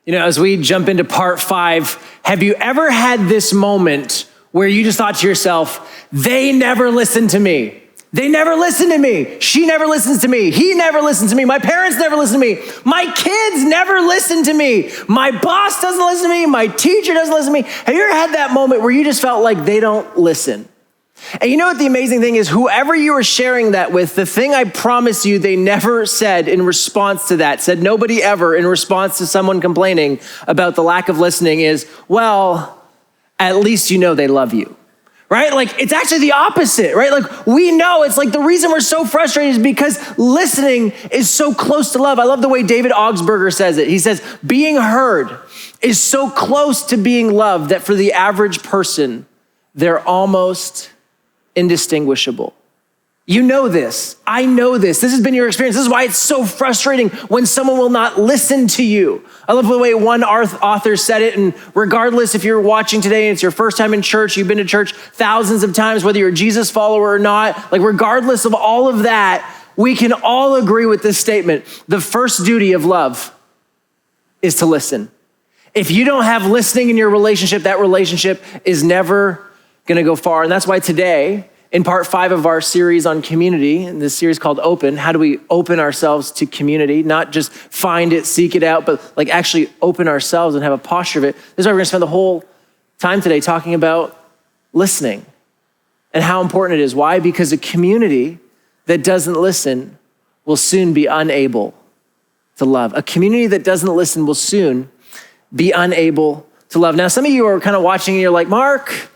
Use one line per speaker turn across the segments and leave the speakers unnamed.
You know, as we jump into part 5, have you ever had this moment where you just thought to yourself, they never listen to me. They never listen to me. She never listens to me. He never listens to me. My parents never listen to me. My kids never listen to me. My boss doesn't listen to me. My teacher doesn't listen to me. Have you ever had that moment where you just felt like they don't listen? And you know what the amazing thing is? Whoever you were sharing that with, the thing I promise you they never said in response to that, said nobody ever in response to someone complaining about the lack of listening is, well, at least you know they love you. Right? Like, it's actually the opposite, right? Like, we know it's like the reason we're so frustrated is because listening is so close to love. I love the way David Augsburger says it. He says, being heard is so close to being loved that for the average person, they're almost indistinguishable. You know this. I know this. This has been your experience. This is why it's so frustrating when someone will not listen to you. I love the way one author said it, and regardless if you're watching today and it's your first time in church, you've been to church thousands of times, whether you're a Jesus follower or not, like regardless of all of that, we can all agree with this statement. The first duty of love is to listen. If you don't have listening in your relationship, that relationship is never going to go far. And that's why today, in part 5 of our series on community, in this series called Open, how do we open ourselves to community? Not just find it, seek it out, but like actually open ourselves and have a posture of it. This is why we're gonna spend the whole time today talking about listening and how important it is. Why? Because a community that doesn't listen will soon be unable to love. A community that doesn't listen will soon be unable to love. Now, some of you are kind of watching and you're like, Mark,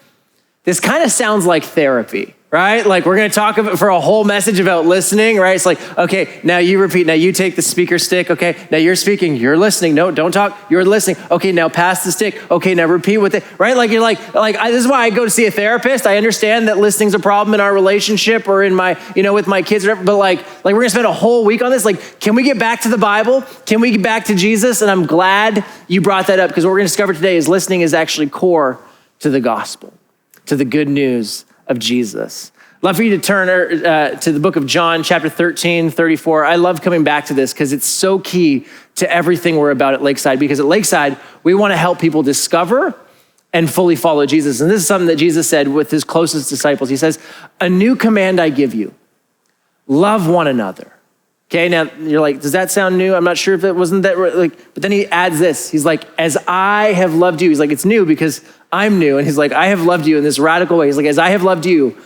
this kind of sounds like therapy, right? Like we're going to talk about for a whole message about listening, right? It's like, okay, now you repeat. Now you take the speaker stick. Okay, now you're speaking. You're listening. No, don't talk. You're listening. Okay, now pass the stick. Okay, now repeat with it, right? Like you're like this is why I go to see a therapist. I understand that listening's a problem in our relationship or in my, with my kids, or whatever, but like we're going to spend a whole week on this. Like, can we get back to the Bible? Can we get back to Jesus? And I'm glad you brought that up because what we're going to discover today is listening is actually core to the gospel, to the good news of Jesus. I'd love for you to turn to the book of John, chapter 13, 34. I love coming back to this because it's so key to everything we're about at Lakeside, because at Lakeside, we want to help people discover and fully follow Jesus. And this is something that Jesus said with his closest disciples. He says, a new command I give you, love one another. Okay, now you're like, does that sound new? I'm not sure if it wasn't that, but then he adds this. He's like, as I have loved you. He's like, it's new because I'm new. And he's like, I have loved you in this radical way. He's like, as I have loved you,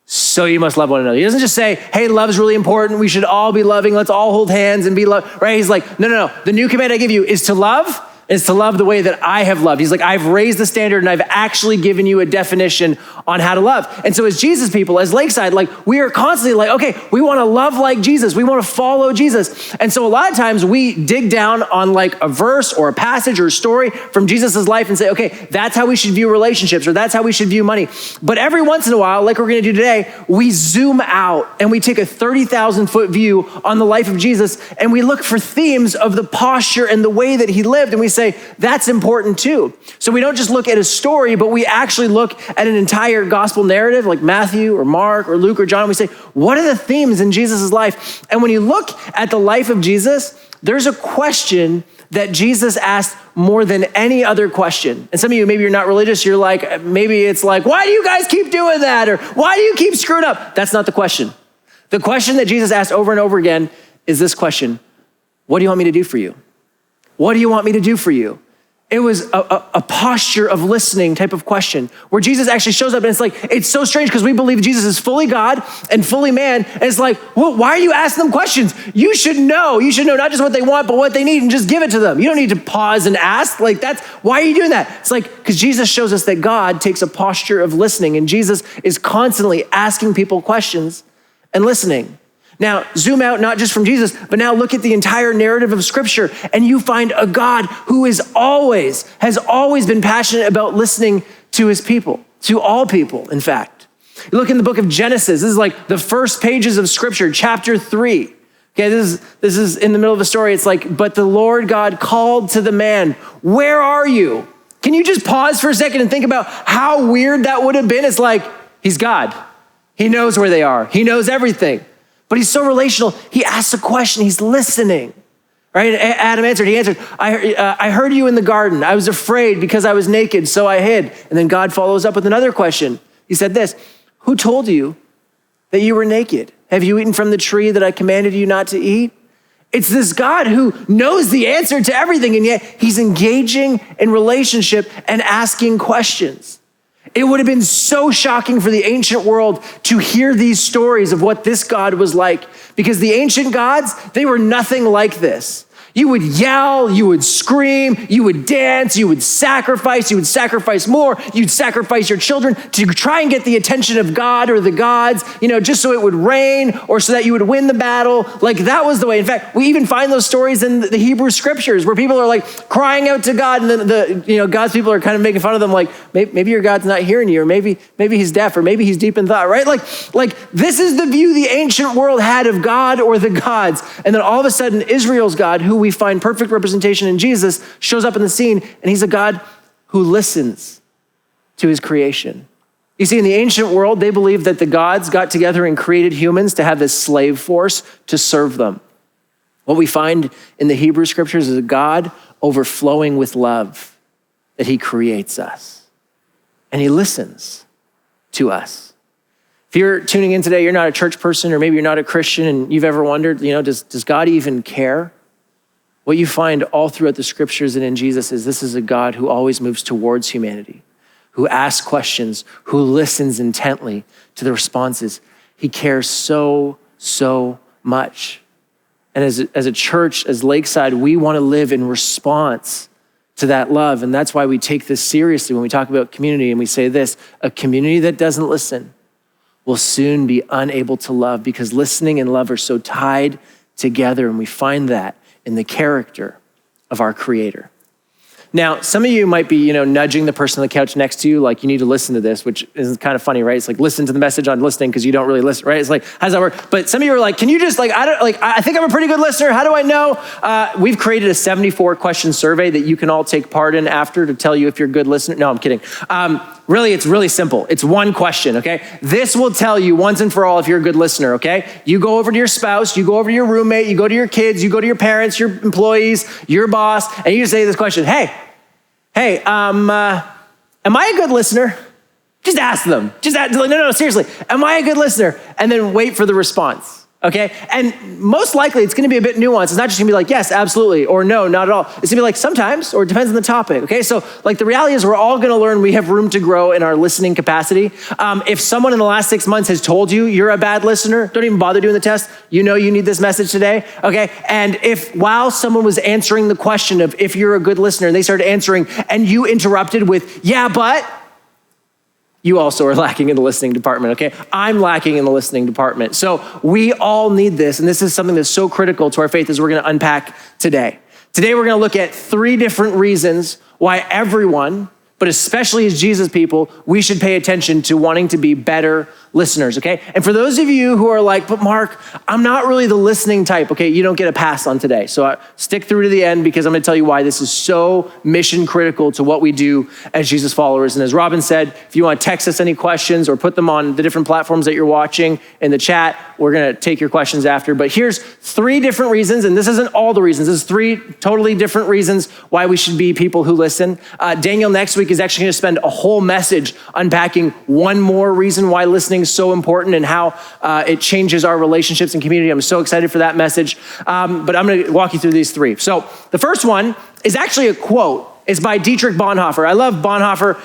so you must love one another. He doesn't just say, hey, love's really important. We should all be loving. Let's all hold hands and be loved, right? He's like, no. The new command I give you is to love the way that I have loved. He's like, I've raised the standard and I've actually given you a definition on how to love. And so as Jesus people, as Lakeside, like we are constantly like, okay, we want to love like Jesus. We want to follow Jesus. And so a lot of times we dig down on like a verse or a passage or a story from Jesus's life and say, okay, that's how we should view relationships or that's how we should view money. But every once in a while, like we're going to do today, we zoom out and we take a 30,000 foot view on the life of Jesus and we look for themes of the posture and the way that he lived. And we say, that's important too. So we don't just look at a story, but we actually look at an entire gospel narrative like Matthew or Mark or Luke or John. And we say, what are the themes in Jesus' life? And when you look at the life of Jesus, there's a question that Jesus asked more than any other question. And some of you, maybe you're not religious. You're like, maybe it's like, why do you guys keep doing that? Or why do you keep screwing up? That's not the question. The question that Jesus asked over and over again is this question: what do you want me to do for you? What do you want me to do for you? It was a posture of listening type of question where Jesus actually shows up and it's like, it's so strange because we believe Jesus is fully God and fully man. And it's like, well, why are you asking them questions? You should know not just what they want, but what they need and just give it to them. You don't need to pause and ask. Like why are you doing that? It's like, because Jesus shows us that God takes a posture of listening and Jesus is constantly asking people questions and listening. Now, zoom out, not just from Jesus, but now look at the entire narrative of Scripture, and you find a God who has always been passionate about listening to his people, to all people, in fact. You look in the book of Genesis. This is like the first pages of Scripture, chapter 3. Okay, this is in the middle of the story. It's like, but the Lord God called to the man, where are you? Can you just pause for a second and think about how weird that would have been? It's like, he's God. He knows where they are. He knows everything. But he's so relational, he asks a question, he's listening. right? Adam answered, I heard you in the garden. I was afraid because I was naked, so I hid. And then God follows up with another question. He said this, who told you that you were naked? Have you eaten from the tree that I commanded you not to eat? It's this God who knows the answer to everything, and yet he's engaging in relationship and asking questions. It would have been so shocking for the ancient world to hear these stories of what this God was like, because the ancient gods, they were nothing like this. You would yell, you would scream, you would dance, you would sacrifice more, you'd sacrifice your children to try and get the attention of God or the gods, just so it would rain or so that you would win the battle. Like that was the way. In fact, we even find those stories in the Hebrew scriptures where people are like crying out to God, and then God's people are kind of making fun of them, like maybe your God's not hearing you, or maybe he's deaf, or maybe he's deep in thought, right? Like this is the view the ancient world had of God or the gods. And then all of a sudden, Israel's God, who we find perfect representation in Jesus, shows up in the scene, and he's a God who listens to his creation. You see, in the ancient world, they believed that the gods got together and created humans to have this slave force to serve them. What we find in the Hebrew scriptures is a God overflowing with love, that he creates us, and he listens to us. If you're tuning in today, you're not a church person, or maybe you're not a Christian, and you've ever wondered, does God even care? What you find all throughout the scriptures and in Jesus is this is a God who always moves towards humanity, who asks questions, who listens intently to the responses. He cares so much. And as a church, as Lakeside, we want to live in response to that love. And that's why we take this seriously when we talk about community, and we say this, a community that doesn't listen will soon be unable to love, because listening and love are so tied together, and we find that in the character of our Creator. Now, some of you might be, nudging the person on the couch next to you, like you need to listen to this, which is kind of funny, right? It's like listen to the message on listening because you don't really listen, right? It's like, how does that work? But some of you are like, can you just I think I'm a pretty good listener. How do I know? We've created a 74 question survey that you can all take part in after to tell you if you're a good listener. No, I'm kidding. Really, it's really simple. It's one question, okay? This will tell you once and for all if you're a good listener, okay? You go over to your spouse, you go over to your roommate, you go to your kids, you go to your parents, your employees, your boss, and you just say this question, hey, am I a good listener? Just ask them. No, seriously, am I a good listener? And then wait for the response. Okay, and most likely it's gonna be a bit nuanced. It's not just gonna be like, yes, absolutely, or no, not at all. It's gonna be like sometimes, or it depends on the topic, okay? So the reality is we're all gonna learn we have room to grow in our listening capacity. If someone in the last 6 months has told you you're a bad listener, don't even bother doing the test. You need this message today, okay? And if while someone was answering the question of if you're a good listener, and they started answering, and you interrupted with, yeah, but, you also are lacking in the listening department, okay? I'm lacking in the listening department. So we all need this, and this is something that's so critical to our faith as we're gonna unpack today. Today we're gonna look at 3 different reasons why everyone, but especially as Jesus people, we should pay attention to wanting to be better listeners, okay? And for those of you who are like, but Mark, I'm not really the listening type, okay? You don't get a pass on today. So stick through to the end, because I'm gonna tell you why this is so mission critical to what we do as Jesus followers. And as Robin said, if you wanna text us any questions or put them on the different platforms that you're watching in the chat, we're gonna take your questions after. But here's 3 different reasons, and this isn't all the reasons, this is 3 totally different reasons why we should be people who listen. Daniel next week is actually gonna spend a whole message unpacking one more reason why listening is so important and how it changes our relationships and community. I'm so excited for that message. But I'm gonna walk you through these 3. So the first one is actually a quote. It's by Dietrich Bonhoeffer. I love Bonhoeffer.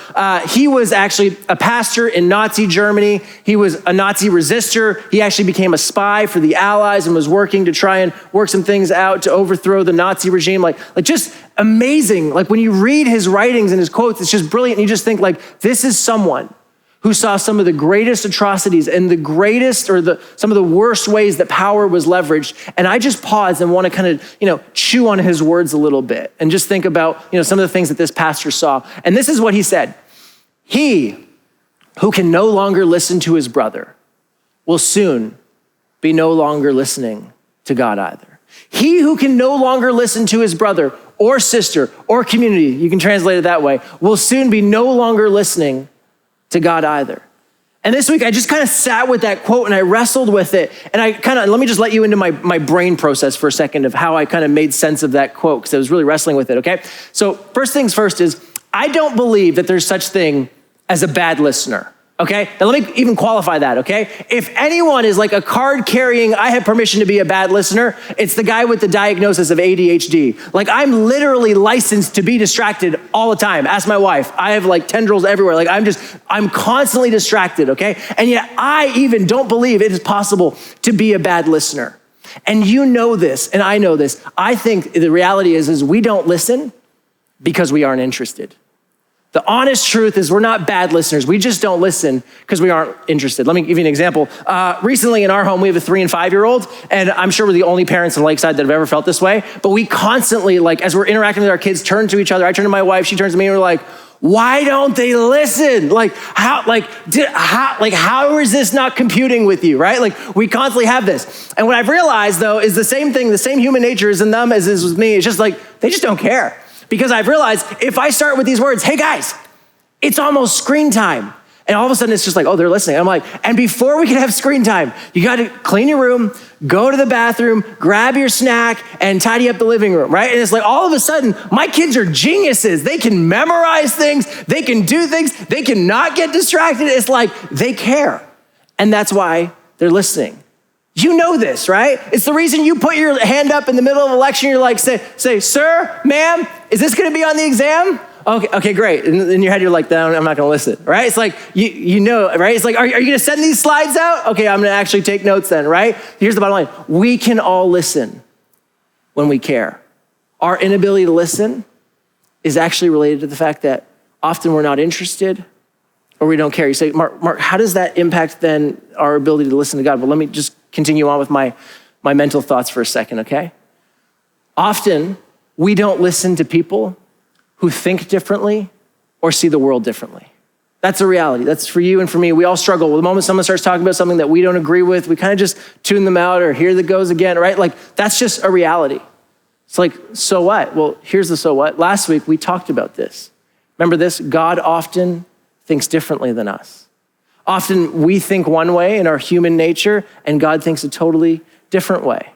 He was actually a pastor in Nazi Germany. He was a Nazi resistor. He actually became a spy for the Allies and was working to try and work some things out to overthrow the Nazi regime. Like just amazing. Like when you read his writings and his quotes, it's just brilliant. And you just think like, this is someone who saw some of the greatest atrocities and the greatest or some of the worst ways that power was leveraged. And I just pause and want to kind of, chew on his words a little bit and just think about, some of the things that this pastor saw. And this is what he said. He who can no longer listen to his brother will soon be no longer listening to God either. He who can no longer listen to his brother or sister or community, you can translate it that way, will soon be no longer listening to God either. And this week, I just kind of sat with that quote and I wrestled with it. And let me just let you into my brain process for a second of how I kind of made sense of that quote, because I was really wrestling with it, okay? So first things first is, I don't believe that there's such thing as a bad listener, okay? Now let me even qualify that, okay? If anyone is like a card carrying, I have permission to be a bad listener, it's the guy with the diagnosis of ADHD. Like, I'm literally licensed to be distracted all the time. Ask my wife. I have like tendrils everywhere. Like, I'm constantly distracted, okay? And yet I even don't believe it is possible to be a bad listener. And you know this, and I know this. I think the reality is we don't listen because we aren't interested. The honest truth is we're not bad listeners. We just don't listen because we aren't interested. Let me give you an example. Recently in our home, we have a 3 and 5-year-old, and I'm sure we're the only parents in Lakeside that have ever felt this way, but we constantly, like, as we're interacting with our kids, turn to each other. I turn to my wife, she turns to me, and we're like, why don't they listen? How is this not computing with you, right? Like, we constantly have this. And what I've realized, though, is the same thing, the same human nature is in them as is with me. It's just like, they just don't care. Because I've realized if I start with these words, hey guys, it's almost screen time. And all of a sudden it's just like, oh, they're listening. I'm like, and before we can have screen time, you got to clean your room, go to the bathroom, grab your snack, and tidy up the living room, right? And it's like, all of a sudden, my kids are geniuses. They can memorize things. They can do things. They can not get distracted. It's like they care. And that's why they're listening. You know this, right? It's the reason you put your hand up in the middle of a lecture. You're like, say, sir, ma'am, is this going to be on the exam? Okay, great. And in your head, you're like, no, I'm not going to listen, right? It's like, you know, right? It's like, are you going to send these slides out? Okay, I'm going to actually take notes then, right? Here's the bottom line. We can all listen when we care. Our inability to listen is actually related to the fact that often we're not interested or we don't care. You say, Mark, how does that impact then our ability to listen to God? Well, let me just continue on with my mental thoughts for a second, okay? Often, we don't listen to people who think differently or see the world differently. That's a reality. That's for you and for me. We all struggle. The moment someone starts talking about something that we don't agree with, we kind of just tune them out, or here that goes again, right? Like, that's just a reality. It's like, so what? Well, here's the so what. Last week, we talked about this. Remember this? God often thinks differently than us. Often we think one way in our human nature, and God thinks a totally different way.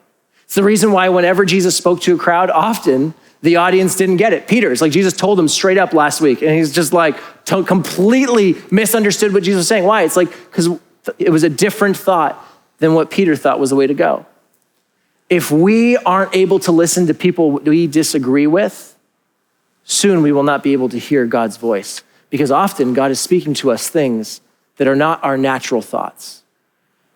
It's the reason why whenever Jesus spoke to a crowd, often the audience didn't get it. Peter, it's like Jesus told him straight up last week, and he's just like completely misunderstood what Jesus was saying. Why? It's like, because it was a different thought than what Peter thought was the way to go. If we aren't able to listen to people we disagree with, soon we will not be able to hear God's voice, because often God is speaking to us things that are not our natural thoughts.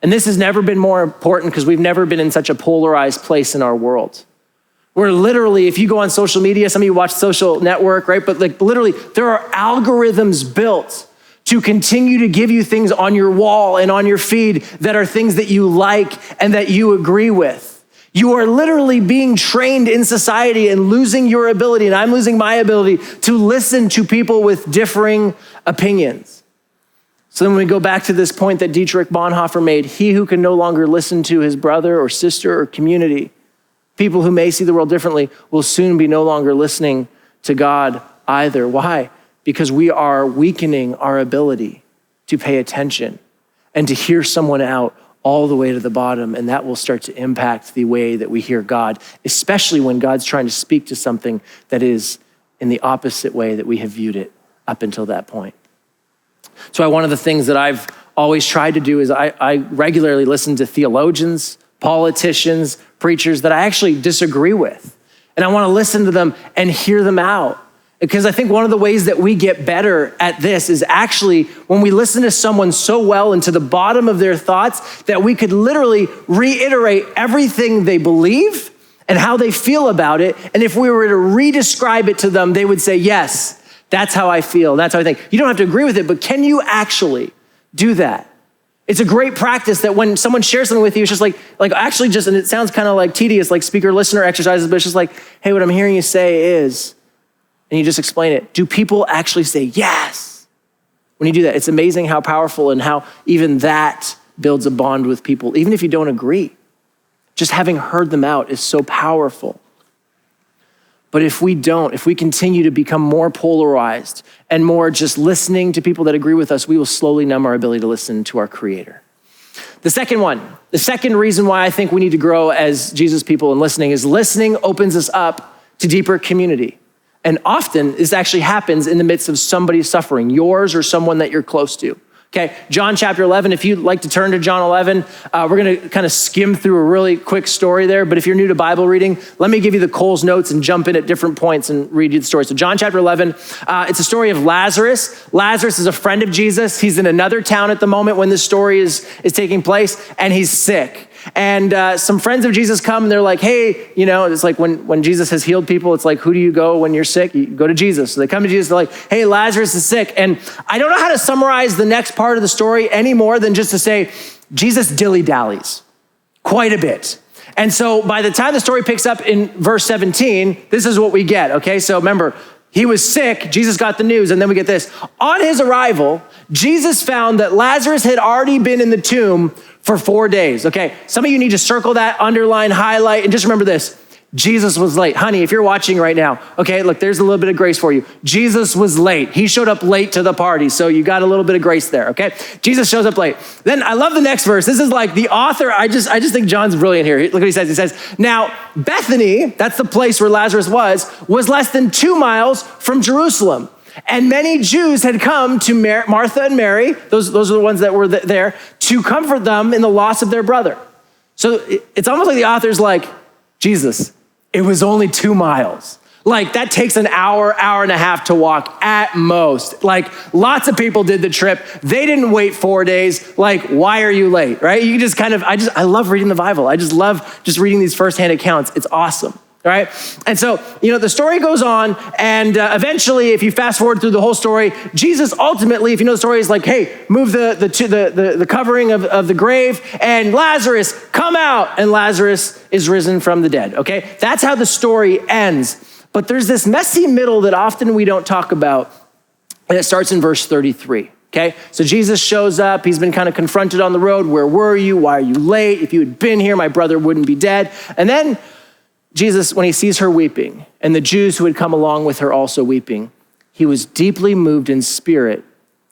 And this has never been more important because we've never been in such a polarized place in our world. Where literally, if you go on social media, some of you watch Social Network, right? But like literally, there are algorithms built to continue to give you things on your wall and on your feed that are things that you like and that you agree with. You are literally being trained in society and losing your ability, and I'm losing my ability to listen to people with differing opinions. So then when we go back to this point that Dietrich Bonhoeffer made, he who can no longer listen to his brother or sister or community, people who may see the world differently, will soon be no longer listening to God either. Why? Because we are weakening our ability to pay attention and to hear someone out all the way to the bottom, and that will start to impact the way that we hear God, especially when God's trying to speak to something that is in the opposite way that we have viewed it up until that point. So one of the things that I've always tried to do is I regularly listen to theologians, politicians, preachers that I actually disagree with. And I want to listen to them and hear them out. Because I think one of the ways that we get better at this is actually when we listen to someone so well and to the bottom of their thoughts that we could literally reiterate everything they believe and how they feel about it. And if we were to re-describe it to them, they would say, yes, that's how I feel. That's how I think. You don't have to agree with it, but can you actually do that? It's a great practice that when someone shares something with you, it's just like actually just, and it sounds kind of like tedious, like speaker-listener exercises, but it's just like, hey, what I'm hearing you say is, and you just explain it. Do people actually say yes? When you do that, it's amazing how powerful and how even that builds a bond with people, even if you don't agree. Just having heard them out is so powerful. But if we don't, if we continue to become more polarized and more just listening to people that agree with us, we will slowly numb our ability to listen to our Creator. The second reason why I think we need to grow as Jesus people in listening is listening opens us up to deeper community. And often this actually happens in the midst of somebody's suffering, yours or someone that you're close to. Okay, John chapter 11, if you'd like to turn to John 11, we're gonna kind of skim through a really quick story there, but if you're new to Bible reading, let me give you the Coles notes and jump in at different points and read you the story. So John chapter 11, it's a story of Lazarus. Lazarus is a friend of Jesus. He's in another town at the moment when this story is taking place, and he's sick. And some friends of Jesus come and they're like, hey, it's like when Jesus has healed people, it's like, who do you go when you're sick? You go to Jesus. So they come to Jesus, they're like, hey, Lazarus is sick. And I don't know how to summarize the next part of the story any more than just to say, Jesus dilly-dallies quite a bit. And so by the time the story picks up in verse 17, this is what we get, okay? So remember, he was sick, Jesus got the news, and then we get this. On his arrival, Jesus found that Lazarus had already been in the tomb for 4 days, okay? Some of you need to circle that, underline, highlight, and just remember this. Jesus was late. Honey, if you're watching right now, okay, look, there's a little bit of grace for you. Jesus was late. He showed up late to the party, so you got a little bit of grace there, okay? Jesus shows up late. Then I love the next verse. This is like the author, I just think John's brilliant here. Look what he says. He says, now Bethany, that's the place where Lazarus was less than 2 miles from Jerusalem. And many Jews had come to Martha and Mary, those are the ones that were there, to comfort them in the loss of their brother. So it's almost like the author's like, Jesus, it was only 2 miles. Like that takes an hour and a half to walk at most. Like lots of people did the trip. They didn't wait 4 days. Like, why are you late, right? You just I love reading the Bible. I just love just reading these firsthand accounts. It's awesome. Right? And so, the story goes on, and eventually, if you fast forward through the whole story, Jesus ultimately, if you know the story, is like, hey, move the covering of the grave, and Lazarus, come out, and Lazarus is risen from the dead, okay? That's how the story ends. But there's this messy middle that often we don't talk about, and it starts in verse 33. Okay, so Jesus shows up. He's been kind of confronted on the road. Where were you? Why are you late? If you had been here, my brother wouldn't be dead. And then Jesus, when he sees her weeping, and the Jews who had come along with her also weeping, he was deeply moved in spirit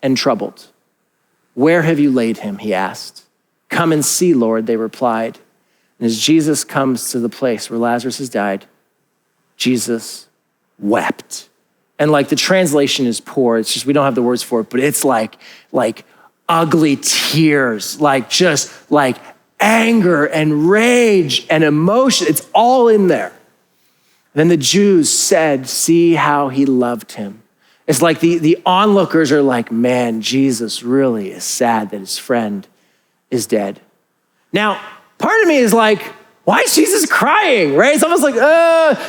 and troubled. Where have you laid him? He asked. Come and see, Lord, they replied. And as Jesus comes to the place where Lazarus has died, Jesus wept. And like the translation is poor. It's just, we don't have the words for it, but it's like ugly tears, just anger and rage and emotion. It's all in there. Then the Jews said, see how he loved him. It's like the onlookers are like, man, Jesus really is sad that his friend is dead. Now, part of me is like, why is Jesus crying, right? It's almost like,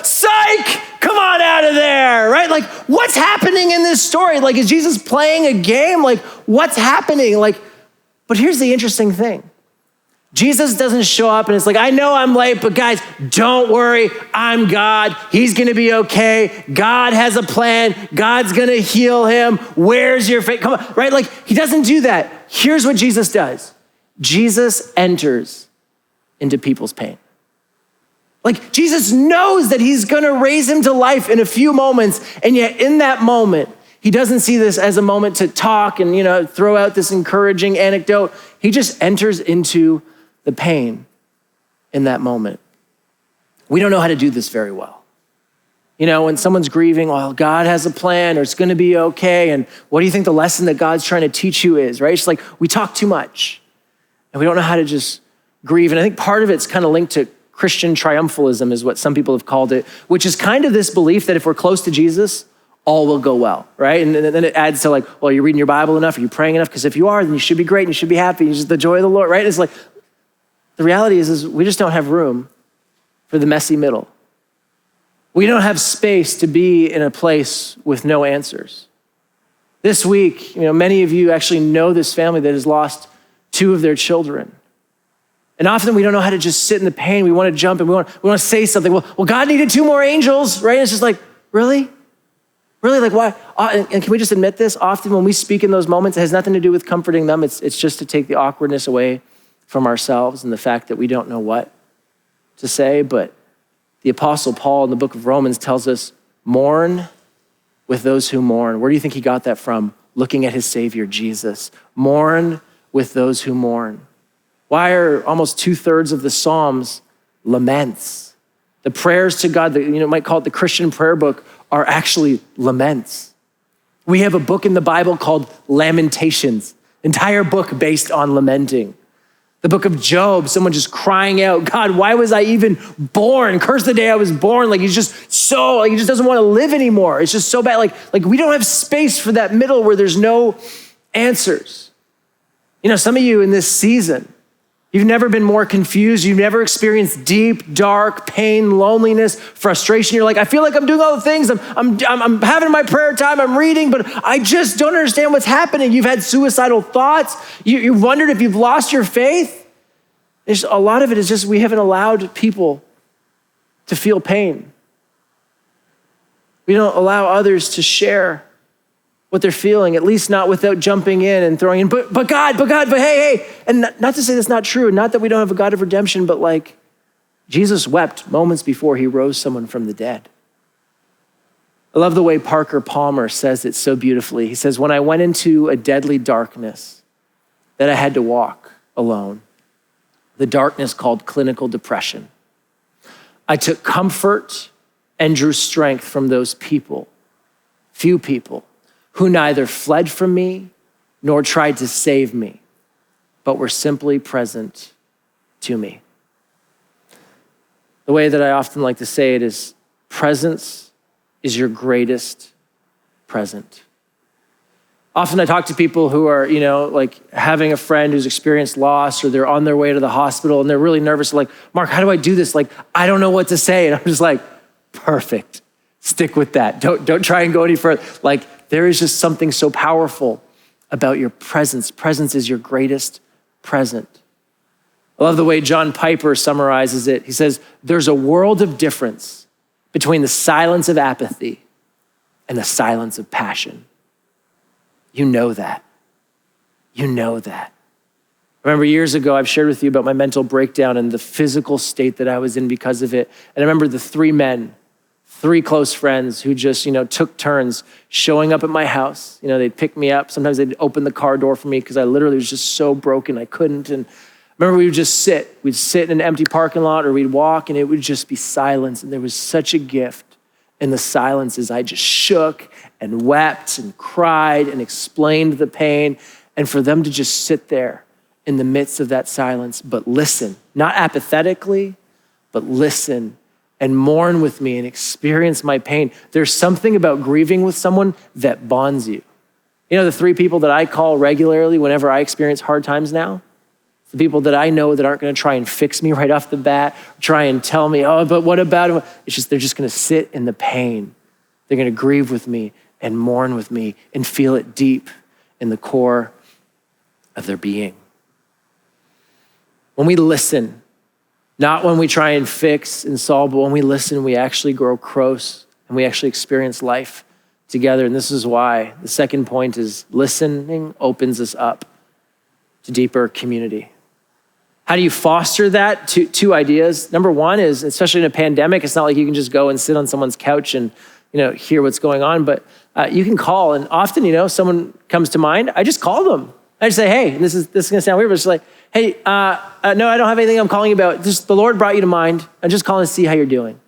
psych, come on out of there, right? Like, what's happening in this story? Like, is Jesus playing a game? Like, what's happening? But here's the interesting thing. Jesus doesn't show up and it's like, I know I'm late, but guys, don't worry. I'm God. He's going to be okay. God has a plan. God's going to heal him. Where's your faith? Come on, right? Like he doesn't do that. Here's what Jesus does. Jesus enters into people's pain. Like Jesus knows that he's going to raise him to life in a few moments. And yet in that moment, he doesn't see this as a moment to talk and, throw out this encouraging anecdote. He just enters into the pain in that moment. We don't know how to do this very well. When someone's grieving, well, God has a plan or it's going to be okay. And what do you think the lesson that God's trying to teach you is, right? It's like we talk too much and we don't know how to just grieve. And I think part of it's kind of linked to Christian triumphalism is what some people have called it, which is kind of this belief that if we're close to Jesus, all will go well, right? And then it adds to like, well, you're reading your Bible enough? Are you praying enough? Because if you are, then you should be great and you should be happy. It's just the joy of the Lord, right? It's like, the reality is we just don't have room for the messy middle. We don't have space to be in a place with no answers. This week, many of you actually know this family that has lost 2 of their children. And often we don't know how to just sit in the pain. We want to jump and we want to say something. Well, God needed 2 more angels, right? And it's just like, really? Really, like why? And can we just admit this? Often when we speak in those moments, it has nothing to do with comforting them. It's just to take the awkwardness away from ourselves and the fact that we don't know what to say. But The Apostle Paul in the book of Romans tells us, mourn with those who mourn. Where do you think he got that from? Looking at his Savior, Jesus. Mourn with those who mourn. Why are almost 2/3 of the Psalms laments? The prayers to God, that might call it the Christian prayer book, are actually laments. We have a book in the Bible called Lamentations, entire book based on lamenting. The book of Job, someone just crying out, God, why was I even born? Curse the day I was born. Like, he's just so, like, he just doesn't want to live anymore. It's just so bad. Like we don't have space for that middle where there's no answers. Some of you in this season, you've never been more confused. You've never experienced deep, dark pain, loneliness, frustration. You're like, I feel like I'm doing all the things. I'm having my prayer time. I'm reading, but I just don't understand what's happening. You've had suicidal thoughts. You've wondered if you've lost your faith. A lot of it is just we haven't allowed people to feel pain. We don't allow others to share what they're feeling, at least not without jumping in and throwing in, but God, hey. And not to say that's not true, not that we don't have a God of redemption, but like Jesus wept moments before he rose someone from the dead. I love the way Parker Palmer says it so beautifully. He says, when I went into a deadly darkness that I had to walk alone, the darkness called clinical depression, I took comfort and drew strength from those people, few people, who neither fled from me nor tried to save me, but were simply present to me. The way that I often like to say it is, presence is your greatest present. Often I talk to people who are, like having a friend who's experienced loss, or they're on their way to the hospital and they're really nervous. Like, Mark, how do I do this? Like, I don't know what to say. And I'm just like, perfect. Stick with that. Don't try and go any further. Like, there is just something so powerful about your presence. Presence is your greatest present. I love the way John Piper summarizes it. He says, there's a world of difference between the silence of apathy and the silence of passion. You know that. You know that. I remember years ago, I've shared with you about my mental breakdown and the physical state that I was in because of it. And I remember the three close friends who just, took turns showing up at my house. They'd pick me up. Sometimes they'd open the car door for me because I literally was just so broken I couldn't. And I remember we would just sit. We'd sit in an empty parking lot, or we'd walk, and it would just be silence. And there was such a gift in the silence as I just shook and wept and cried and explained the pain. And for them to just sit there in the midst of that silence, but listen, not apathetically, but listen and mourn with me and experience my pain. There's something about grieving with someone that bonds you. The 3 people that I call regularly whenever I experience hard times now, the people that I know that aren't going to try and fix me right off the bat, try and tell me, oh, but what about him? It's just, they're just going to sit in the pain. They're going to grieve with me and mourn with me and feel it deep in the core of their being. When we listen, not when we try and fix and solve, but when we listen, we actually grow close and we actually experience life together. And this is why the second point is listening opens us up to deeper community. How do you foster that? Two ideas. Number one is, especially in a pandemic, it's not like you can just go and sit on someone's couch and hear what's going on, but you can call. And often, someone comes to mind, I just call them. I just say, hey, and this is going to sound weird, but it's like, hey, no, I don't have anything I'm calling you about. Just the Lord brought you to mind. I'm just calling to see how you're doing.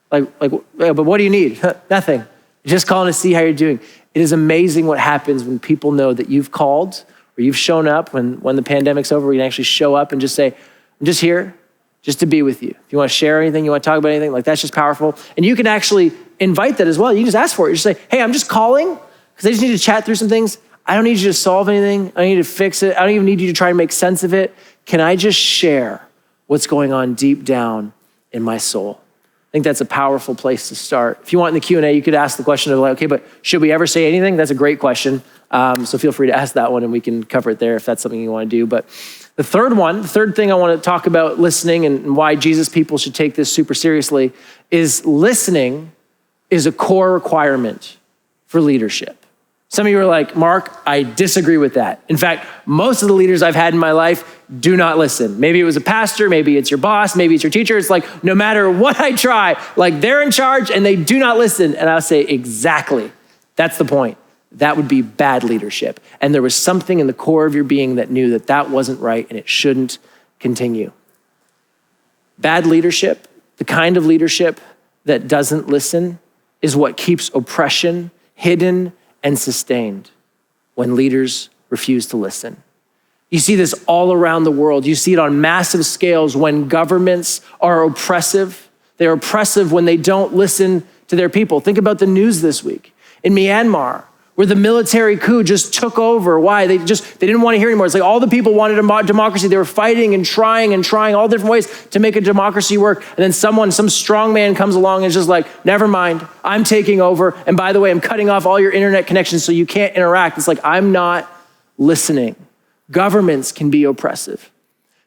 But what do you need? Nothing. Just calling to see how you're doing. It is amazing what happens when people know that you've called or you've shown up when the pandemic's over. We can actually show up and just say, I'm just here just to be with you. If you want to share anything, you want to talk about anything, that's just powerful. And you can actually invite that as well. You can just ask for it. You just say, hey, I'm just calling because I just need to chat through some things. I don't need you to solve anything. I don't need you to fix it. I don't even need you to try and make sense of it. Can I just share what's going on deep down in my soul? I think that's a powerful place to start. If you want in the Q&A, you could ask the question of okay, but should we ever say anything? That's a great question. So feel free to ask that one and we can cover it there if that's something you want to do. But the third thing I want to talk about listening and why Jesus people should take this super seriously is listening is a core requirement for leadership. Some of you are like, Mark, I disagree with that. In fact, most of the leaders I've had in my life do not listen. Maybe it was a pastor, maybe it's your boss, maybe it's your teacher. It's like, no matter what I try, like they're in charge and they do not listen. And I'll say, exactly, that's the point. That would be bad leadership. And there was something in the core of your being that knew that that wasn't right and it shouldn't continue. Bad leadership, the kind of leadership that doesn't listen, is what keeps oppression hidden and sustained when leaders refuse to listen. You see this all around the world. You see it on massive scales when governments are oppressive. They're oppressive when they don't listen to their people. Think about the news this week in Myanmar, where the military coup just took over. Why? They didn't want to hear anymore. It's like all the people wanted a democracy. They were fighting and trying all different ways to make a democracy work. And then some strong man comes along and is just like, never mind, I'm taking over. And by the way, I'm cutting off all your internet connections so you can't interact. It's like, I'm not listening. Governments can be oppressive.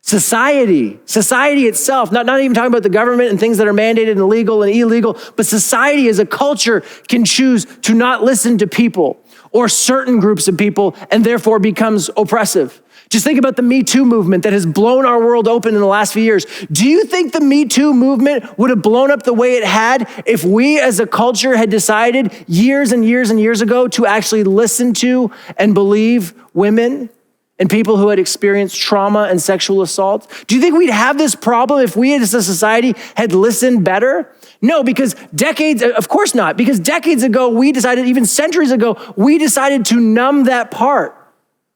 Society itself, not even talking about the government and things that are mandated and legal and illegal, but society as a culture can choose to not listen to people or certain groups of people and therefore becomes oppressive. Just think about the Me Too movement that has blown our world open in the last few years. Do you think the Me Too movement would have blown up the way it had if we as a culture had decided years and years and years ago to actually listen to and believe women and people who had experienced trauma and sexual assault? Do you think we'd have this problem if we as a society had listened better? No, because of course not, because decades ago, we decided, even centuries ago, we decided to numb that part.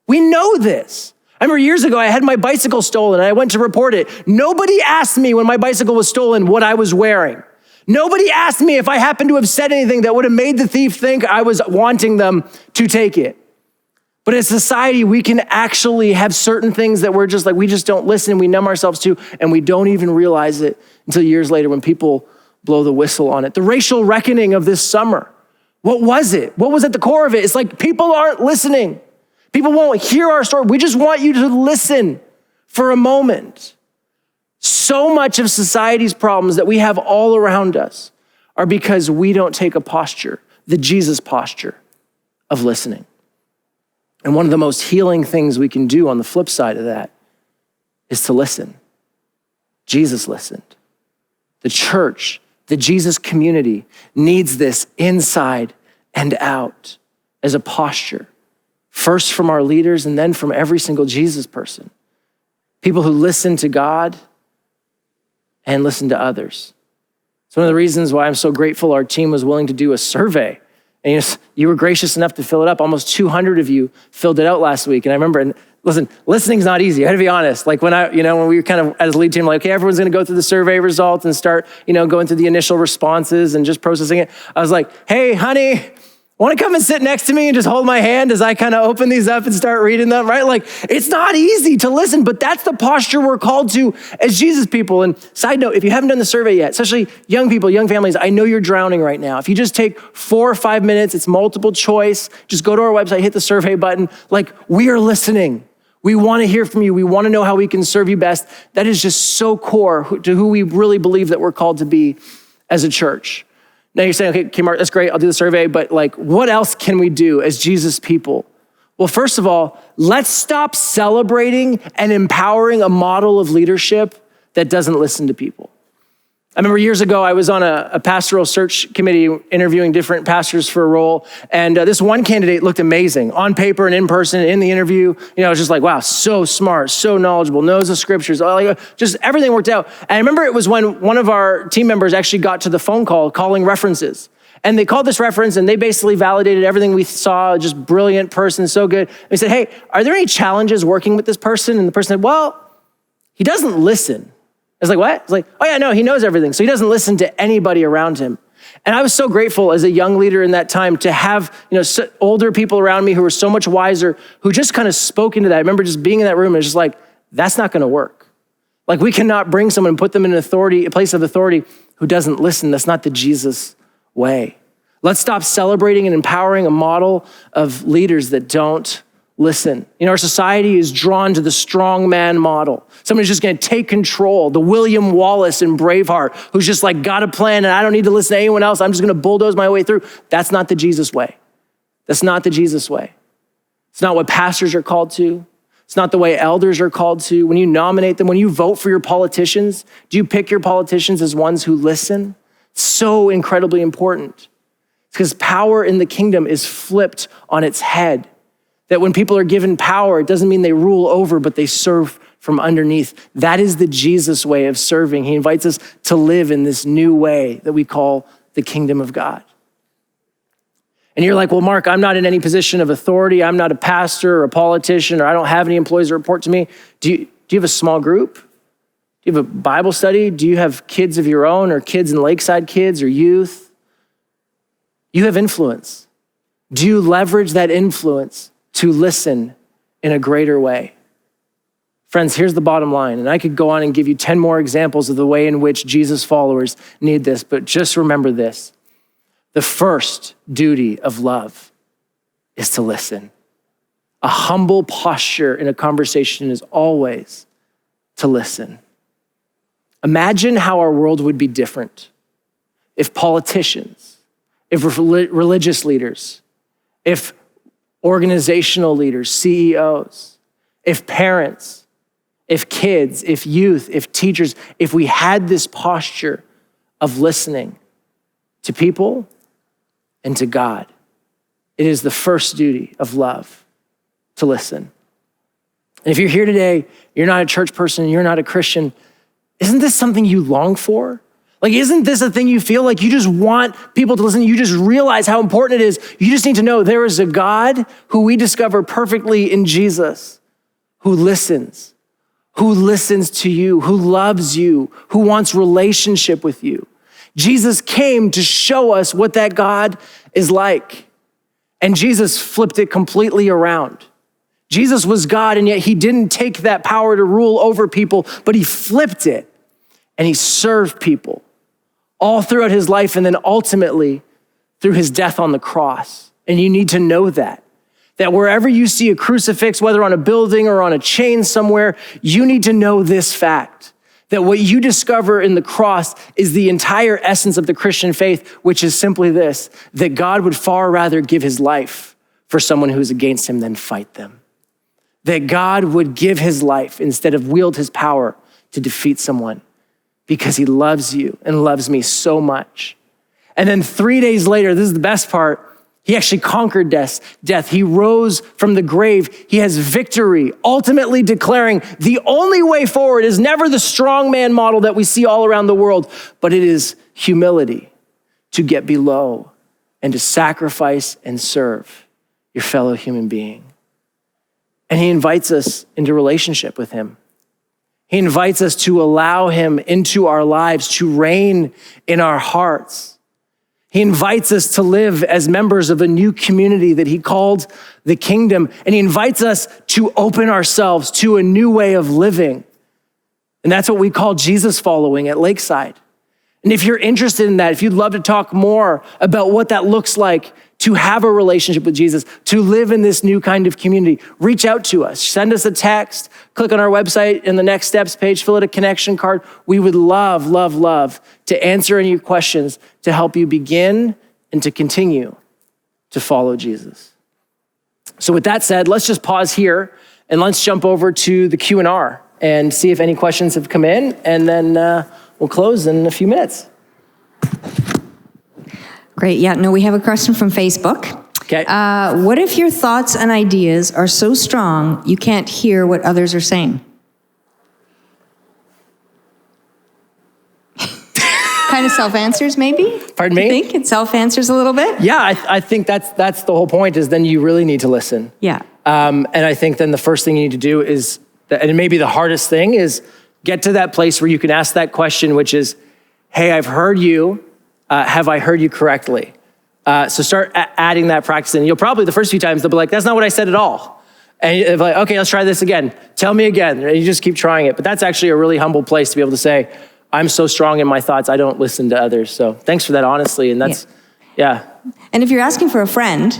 We know this. I remember years ago, I had my bicycle stolen and I went to report it. Nobody asked me when my bicycle was stolen what I was wearing. Nobody asked me if I happened to have said anything that would have made the thief think I was wanting them to take it. But as society, we can actually have certain things that we're just like, we just don't listen, we numb ourselves to, and we don't even realize it until years later when people blow the whistle on it. The racial reckoning of this summer, what was it? What was at the core of it? It's like people aren't listening. People won't hear our story. We just want you to listen for a moment. So much of society's problems that we have all around us are because we don't take a posture, the Jesus posture of listening. And one of the most healing things we can do on the flip side of that is to listen. Jesus listened. The church, the Jesus community needs this inside and out as a posture. First from our leaders and then from every single Jesus person. People who listen to God and listen to others. It's one of the reasons why I'm so grateful our team was willing to do a survey. And you were gracious enough to fill it up. Almost 200 of you filled it out last week. And I remember, and listen, listening's not easy. I had to be honest. Like when we were kind of as a lead team, like, okay, everyone's going to go through the survey results and start, going through the initial responses and just processing it. I was like, hey, honey, want to come and sit next to me and just hold my hand as I kind of open these up and start reading them, right? Like, it's not easy to listen, but that's the posture we're called to as Jesus people. And side note, if you haven't done the survey yet, especially young people, young families, I know you're drowning right now. If you just take 4 or 5 minutes, it's multiple choice, just go to our website, hit the survey button. Like, we are listening. We want to hear from you. We want to know how we can serve you best. That is just so core to who we really believe that we're called to be as a church. Now you're saying, okay, Mark, that's great. I'll do the survey, but like, what else can we do as Jesus people? Well, first of all, let's stop celebrating and empowering a model of leadership that doesn't listen to people. I remember years ago, I was on a pastoral search committee interviewing different pastors for a role. And this one candidate looked amazing on paper and in person in the interview. I was just like, wow, so smart, so knowledgeable, knows the scriptures, just everything worked out. And I remember it was when one of our team members actually got to the phone call calling references. And they called this reference and they basically validated everything we saw, just brilliant person, so good. And we said, hey, are there any challenges working with this person? And the person said, well, he doesn't listen. I was like, what? It's like, oh yeah, no, he knows everything. So he doesn't listen to anybody around him. And I was so grateful as a young leader in that time to have, older people around me who were so much wiser, who just kind of spoke into that. I remember just being in that room and it was just like, that's not going to work. Like we cannot bring someone and put them in a place of authority who doesn't listen. That's not the Jesus way. Let's stop celebrating and empowering a model of leaders that don't listen. Our society is drawn to the strong man model. Somebody's just going to take control. The William Wallace in Braveheart, who's just like got a plan and I don't need to listen to anyone else. I'm just going to bulldoze my way through. That's not the Jesus way. That's not the Jesus way. It's not what pastors are called to. It's not the way elders are called to. When you nominate them, when you vote for your politicians, do you pick your politicians as ones who listen? It's so incredibly important. It's because power in the kingdom is flipped on its head. That when people are given power, it doesn't mean they rule over, but they serve from underneath. That is the Jesus way of serving. He invites us to live in this new way that we call the kingdom of God. And you're like, well, Mark, I'm not in any position of authority. I'm not a pastor or a politician, or I don't have any employees that report to me. Do you have a small group? Do you have a Bible study? Do you have kids of your own, or kids in Lakeside Kids or youth? You have influence. Do you leverage that influence to listen in a greater way? Friends, here's the bottom line. And I could go on and give you 10 more examples of the way in which Jesus followers need this, but just remember this. The first duty of love is to listen. A humble posture in a conversation is always to listen. Imagine how our world would be different if politicians, if religious leaders, if organizational leaders, CEOs, if parents, if kids, if youth, if teachers, if we had this posture of listening to people and to God. It is the first duty of love to listen. And if you're here today, you're not a church person, you're not a Christian, isn't this something you long for? Like, isn't this a thing you feel like you just want people to listen? You just realize how important it is. You just need to know there is a God who we discover perfectly in Jesus, who listens to you, who loves you, who wants relationship with you. Jesus came to show us what that God is like. And Jesus flipped it completely around. Jesus was God, and yet he didn't take that power to rule over people, but he flipped it and he served people all throughout his life, and then ultimately through his death on the cross. And you need to know that wherever you see a crucifix, whether on a building or on a chain somewhere, you need to know this fact, that what you discover in the cross is the entire essence of the Christian faith, which is simply this, that God would far rather give his life for someone who's against him than fight them. That God would give his life instead of wield his power to defeat someone, because he loves you and loves me so much. And then 3 days later, this is the best part, he actually conquered death. He rose from the grave. He has victory, ultimately declaring the only way forward is never the strong man model that we see all around the world, but it is humility, to get below and to sacrifice and serve your fellow human being. And he invites us into relationship with him. He invites us to allow him into our lives, to reign in our hearts. He invites us to live as members of a new community that he called the kingdom. And he invites us to open ourselves to a new way of living. And that's what we call Jesus following at Lakeside. And if you're interested in that, if you'd love to talk more about what that looks like to have a relationship with Jesus, to live in this new kind of community, reach out to us. Send us a text, click on our website in the Next Steps page, fill out a connection card. We would love, love, love to answer any questions to help you begin and to continue to follow Jesus. So with that said, let's just pause here and let's jump over to the Q&R and see if any questions have come in, and then we'll close in a few minutes.
Great. Yeah, no, we have a question from Facebook.
Okay.
What if your thoughts and ideas are so strong you can't hear what others are saying? Kind of self-answers, maybe?
Pardon me?
You think it self-answers a little bit?
Yeah, I think that's the whole point, is then you really need to listen.
Yeah.
And I think then the first thing you need to do is, and maybe the hardest thing is, get to that place where you can ask that question, which is, hey, I've heard you. Have I heard you correctly? So start adding that practice in. You'll probably, the first few times, they'll be like, that's not what I said at all. And you're like, okay, let's try this again. Tell me again. And you just keep trying it. But that's actually a really humble place to be able to say, I'm so strong in my thoughts, I don't listen to others. So thanks for that, honestly. And that's, yeah.
And if you're asking for a friend,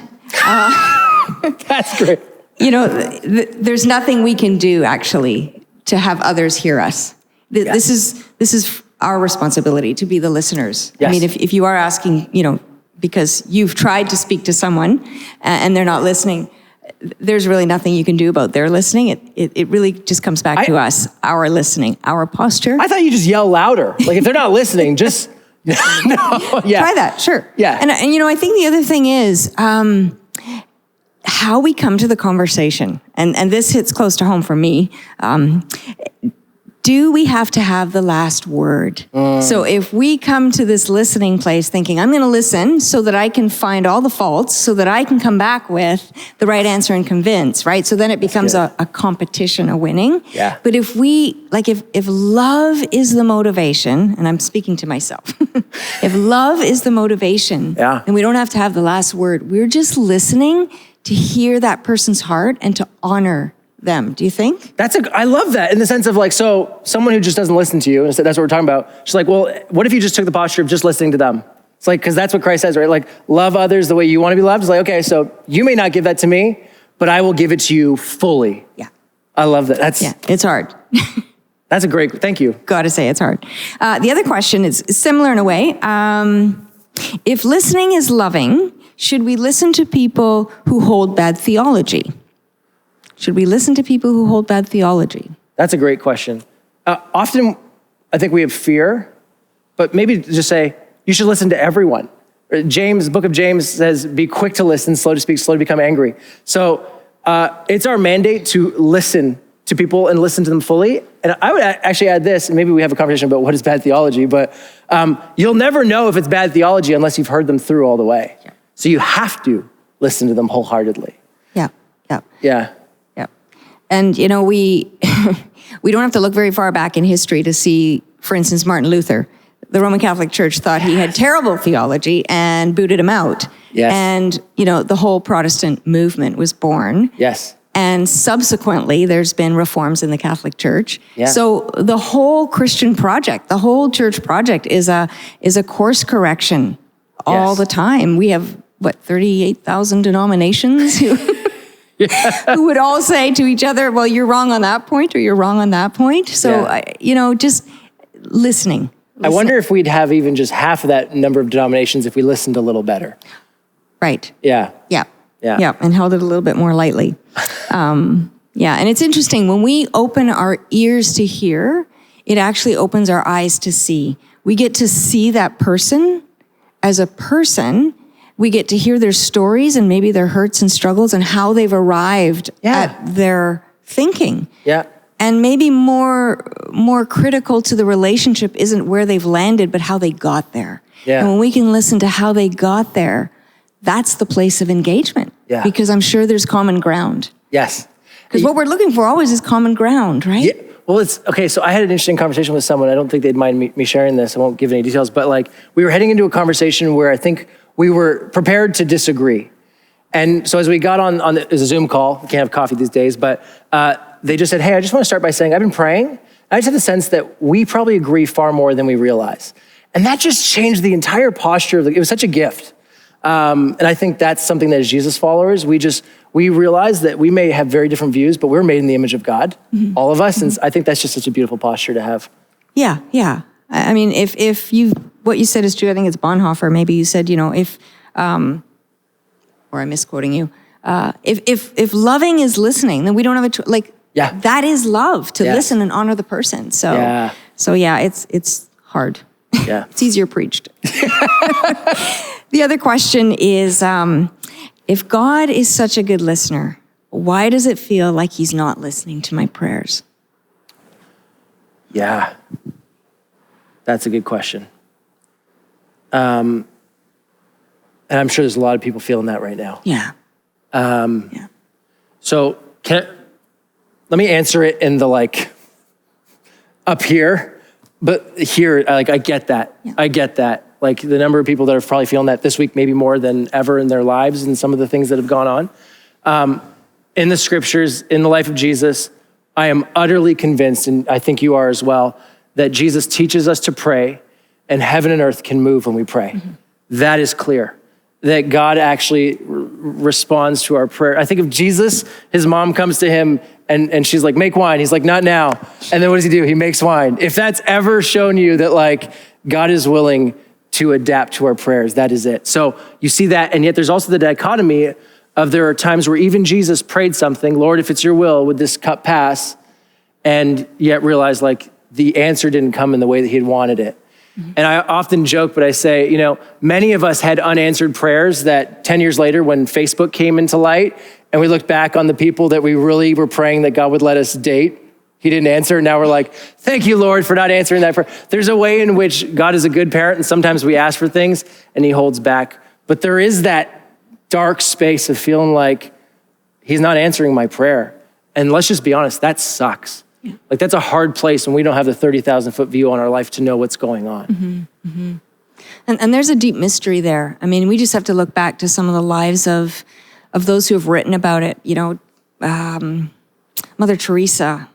that's great.
You know, there's nothing we can do, actually, to have others hear us. This is our responsibility to be the listeners.
Yes.
I mean, if you are asking, because you've tried to speak to someone and they're not listening, there's really nothing you can do about their listening. It really just comes back to us, our listening, our posture.
I thought you just yell louder. Like if they're not listening, just, no, yeah.
Try that, sure.
Yeah.
And I think the other thing is how we come to the conversation. And this hits close to home for me. Do we have to have the last word? So if we come to this listening place thinking, I'm going to listen so that I can find all the faults, so that I can come back with the right answer and convince, right? So then it becomes a competition, a winning.
Yeah.
But if if love is the motivation, and I'm speaking to myself, if love is the motivation, and we don't have to have the last word, we're just listening to hear that person's heart and to honor them. Do you think?
I love that in the sense of like, so someone who just doesn't listen to you, and that's what we're talking about. She's like, well, what if you just took the posture of just listening to them? It's like, because that's what Christ says, right? Like, love others the way you want to be loved. It's like, okay, so you may not give that to me, but I will give it to you fully.
Yeah.
I love that.
It's hard.
That's a great, thank you.
Gotta say, it's hard. The other question is similar in a way. If listening is loving, should we listen to people who hold bad theology? Should we listen to people who hold bad theology?
That's a great question. Often, I think we have fear, but maybe just say, you should listen to everyone. The book of James says, be quick to listen, slow to speak, slow to become angry. So it's our mandate to listen to people and listen to them fully. And I would actually add this, and maybe we have a conversation about what is bad theology, but you'll never know if it's bad theology unless you've heard them through all the way. Yeah. So you have to listen to them wholeheartedly. Yeah.
And, we we don't have to look very far back in history to see, for instance, Martin Luther. The Roman Catholic Church thought he had terrible theology and booted him out.
Yes.
And, the whole Protestant movement was born.
Yes.
And subsequently, there's been reforms in the Catholic Church.
Yeah.
So the whole Christian project, the whole church project is a course correction all the time. We have, 38,000 denominations who would all say to each other, well, you're wrong on that point, or you're wrong on that point. So, just listening.
I wonder if we'd have even just half of that number of denominations if we listened a little better.
Right.
Yeah.
And held it a little bit more lightly. And it's interesting, when we open our ears to hear, it actually opens our eyes to see. We get to see that person as a person. We get to hear their stories and maybe their hurts and struggles and how they've arrived at their thinking.
Yeah.
And maybe more critical to the relationship isn't where they've landed, but how they got there.
Yeah.
And when we can listen to how they got there, that's the place of engagement.
Yeah.
Because I'm sure there's common ground.
Yes.
Because what we're looking for always is common ground, right?
Yeah. Well, so I had an interesting conversation with someone. I don't think they'd mind me sharing this. I won't give any details, but we were heading into a conversation where I think we were prepared to disagree. And so as we got on it was a Zoom call, we can't have coffee these days, but they just said, hey, I just want to start by saying, I've been praying. I just had the sense that we probably agree far more than we realize. And that just changed the entire posture it was such a gift. And I think that's something that as Jesus followers, we realize that we may have very different views, but we're made in the image of God, all of us. And I think that's just such a beautiful posture to have.
Yeah. I mean, if what you said is true, I think it's Bonhoeffer. Maybe you said, if, or I'm misquoting you. If loving is listening, then we don't have a choice. That is love, to listen and honor the person. So it's hard.
Yeah.
It's easier preached. The other question is, if God is such a good listener, why does it feel like he's not listening to my prayers?
Yeah. That's a good question. And I'm sure there's a lot of people feeling that right now.
Yeah.
So let me answer it in the up here, but here, I get that. Yeah. I get that. The number of people that are probably feeling that this week, maybe more than ever in their lives, and some of the things that have gone on. In the scriptures, in the life of Jesus, I am utterly convinced, and I think you are as well, that Jesus teaches us to pray, and heaven and earth can move when we pray. Mm-hmm. That is clear. That God actually responds to our prayer. I think of Jesus, his mom comes to him and she's like, make wine. He's like, not now. And then what does he do? He makes wine. If that's ever shown you that God is willing to adapt to our prayers. That is it. So you see that, and yet there's also the dichotomy of there are times where even Jesus prayed something, Lord, if it's your will, would this cup pass? And yet realized like the answer didn't come in the way that he had wanted it. And I often joke, but I say, many of us had unanswered prayers that 10 years later when Facebook came into light and we looked back on the people that we really were praying that God would let us date, he didn't answer. And now we're like, thank you, Lord, for not answering that prayer. There's a way in which God is a good parent and sometimes we ask for things and he holds back. But there is that dark space of feeling like he's not answering my prayer. And let's just be honest, that sucks. Yeah. Like that's a hard place when we don't have the 30,000 foot view on our life to know what's going on.
Mm-hmm, mm-hmm. And there's a deep mystery there. I mean, we just have to look back to some of the lives of those who have written about it. Mother Teresa,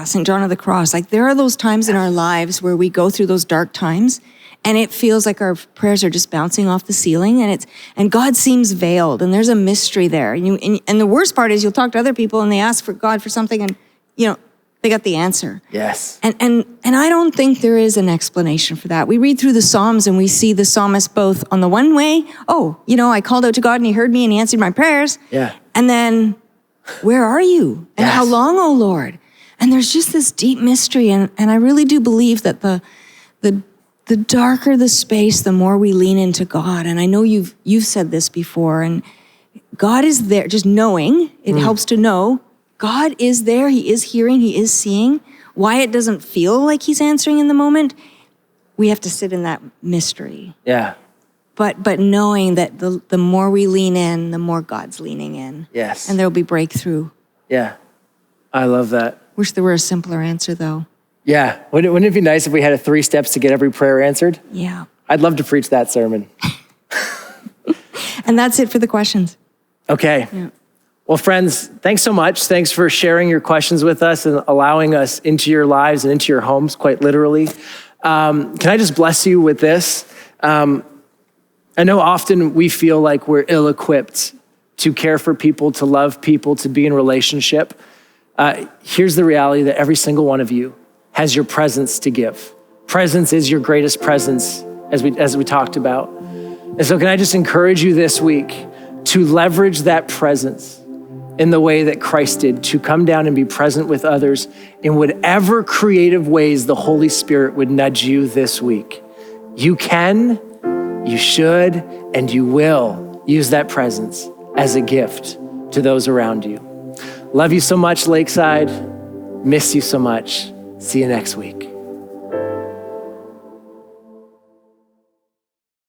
St. John of the Cross. Like there are those times in our lives where we go through those dark times and it feels like our prayers are just bouncing off the ceiling and God seems veiled and there's a mystery there. And the worst part is you'll talk to other people and they ask for God for something and, they got the answer.
Yes.
And I don't think there is an explanation for that. We read through the Psalms and we see the psalmist both on the one way, I called out to God and he heard me and he answered my prayers.
Yeah.
And then, where are you? And how long, oh Lord? And there's just this deep mystery. And I really do believe that the darker the space, the more we lean into God. And I know you've said this before, and God is there, just knowing, it helps to know God is there, he is hearing, he is seeing. Why it doesn't feel like he's answering in the moment, we have to sit in that mystery.
Yeah.
But knowing that the more we lean in, the more God's leaning in.
Yes.
And there'll be breakthrough.
Yeah. I love that.
Wish there were a simpler answer though.
Yeah. Wouldn't it be nice if we had 3 steps to get every prayer answered?
Yeah.
I'd love to preach that sermon.
And that's it for the questions.
Okay. Yeah. Well, friends, thanks so much. Thanks for sharing your questions with us and allowing us into your lives and into your homes, quite literally. Can I just bless you with this? I know often we feel like we're ill-equipped to care for people, to love people, to be in relationship. Here's the reality that every single one of you has your presence to give. Presence is your greatest presence, as we talked about. And so can I just encourage you this week to leverage that presence in the way that Christ did, to come down and be present with others in whatever creative ways the Holy Spirit would nudge you this week. You can, you should, and you will use that presence as a gift to those around you. Love you so much, Lakeside. Miss you so much. See you next week.